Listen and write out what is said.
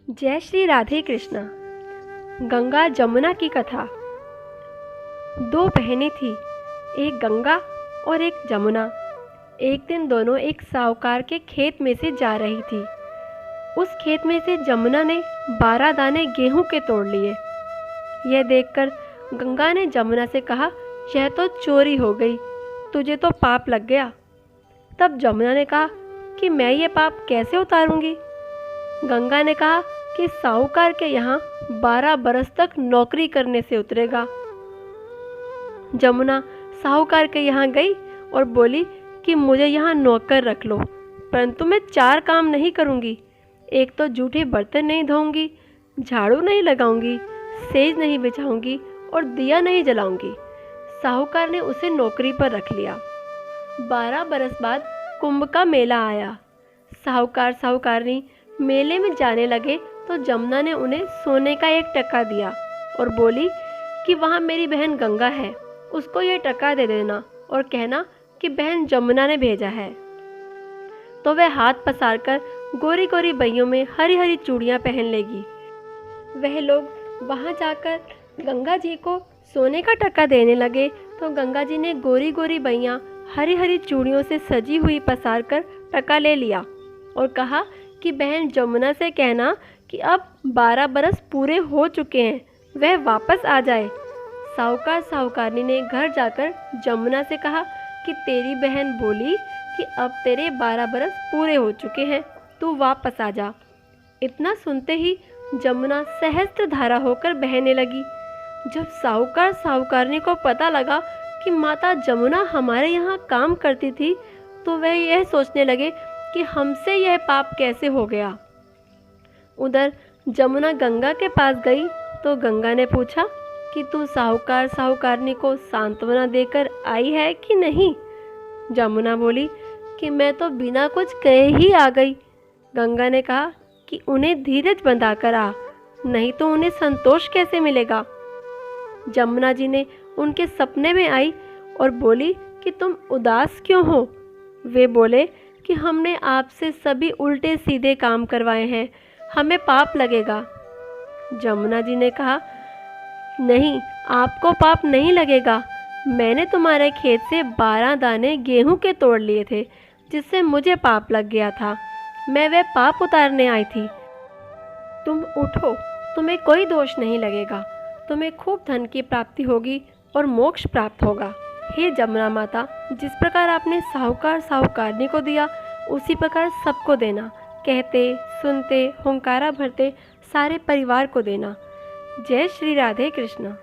जय श्री राधे कृष्णा। गंगा जमुना की कथा। दो बहनें थीं, एक गंगा और एक जमुना। एक दिन दोनों एक साहूकार के खेत में से जा रही थी। उस खेत में से जमुना ने 12 दाने गेहूं के तोड़ लिए। यह देखकर गंगा ने जमुना से कहा, यह तो चोरी हो गई, तुझे तो पाप लग गया। तब जमुना ने कहा कि मैं ये पाप कैसे उतारूंगी। गंगा ने कहा कि साहूकार के यहाँ 12 बरस तक नौकरी करने से उतरेगा। जमुना साहूकार के यहाँ गई और बोली कि मुझे यहाँ नौकर रख लो, परंतु मैं 4 काम नहीं करूँगी। एक तो जूठे बर्तन नहीं धोऊंगी, झाड़ू नहीं लगाऊंगी, सेज नहीं बिछाऊंगी और दिया नहीं जलाऊंगी। साहूकार ने उसे नौकरी पर रख लिया। 12 बरस बाद कुंभ का मेला आया। साहूकार साहूकारनी मेले में जाने लगे तो जमुना ने उन्हें सोने का 1 टका दिया और बोली कि वहाँ मेरी बहन गंगा है, उसको ये टका दे देना और कहना कि बहन जमुना ने भेजा है। तो वह हाथ पसार कर गोरी गोरी बइयों में हरी हरी चूड़ियाँ पहन लेगी। वह लोग वहाँ जाकर गंगा जी को सोने का टका देने लगे तो गंगा जी ने गोरी गोरी बइयाँ हरी हरी चूड़ियों से सजी हुई पसार कर टका ले लिया और कहा कि बहन जमुना से कहना कि अब 12 बरस पूरे हो चुके हैं, वह वापस आ जाए। साहूकार साहूकारनी ने घर जाकर जमुना से कहा कि तेरी बहन बोली कि अब तेरे 12 बरस पूरे हो चुके हैं, तू वापस आ जा। इतना सुनते ही जमुना सहस्त्र धारा होकर बहने लगी। जब साहूकार साहूकारनी को पता लगा कि माता जमुना हमारे यहाँ काम करती थी तो वह यह सोचने लगे कि हमसे यह पाप कैसे हो गया। उधर जमुना गंगा के पास गई तो गंगा ने पूछा कि तू साहूकार साहूकारनी को सांत्वना देकर आई है कि नहीं। जमुना बोली कि मैं तो बिना कुछ कहे ही आ गई। गंगा ने कहा कि उन्हें धीरज बंधा कर आ, नहीं तो उन्हें संतोष कैसे मिलेगा। जमुना जी ने उनके सपने में आई और बोली कि तुम उदास क्यों हो। वे बोले कि हमने आपसे सभी उल्टे सीधे काम करवाए हैं, हमें पाप लगेगा। जमुना जी ने कहा, नहीं, आपको पाप नहीं लगेगा। मैंने तुम्हारे खेत से 12 दाने गेहूं के तोड़ लिए थे, जिससे मुझे पाप लग गया था। मैं वह पाप उतारने आई थी। तुम उठो, तुम्हें कोई दोष नहीं लगेगा। तुम्हें खूब धन की प्राप्ति होगी और मोक्ष प्राप्त होगा। हे जमुना माता, जिस प्रकार आपने साहूकार साहूकारनी को दिया उसी प्रकार सबको देना। कहते सुनते हुंकारा भरते सारे परिवार को देना। जय श्री राधे कृष्णा।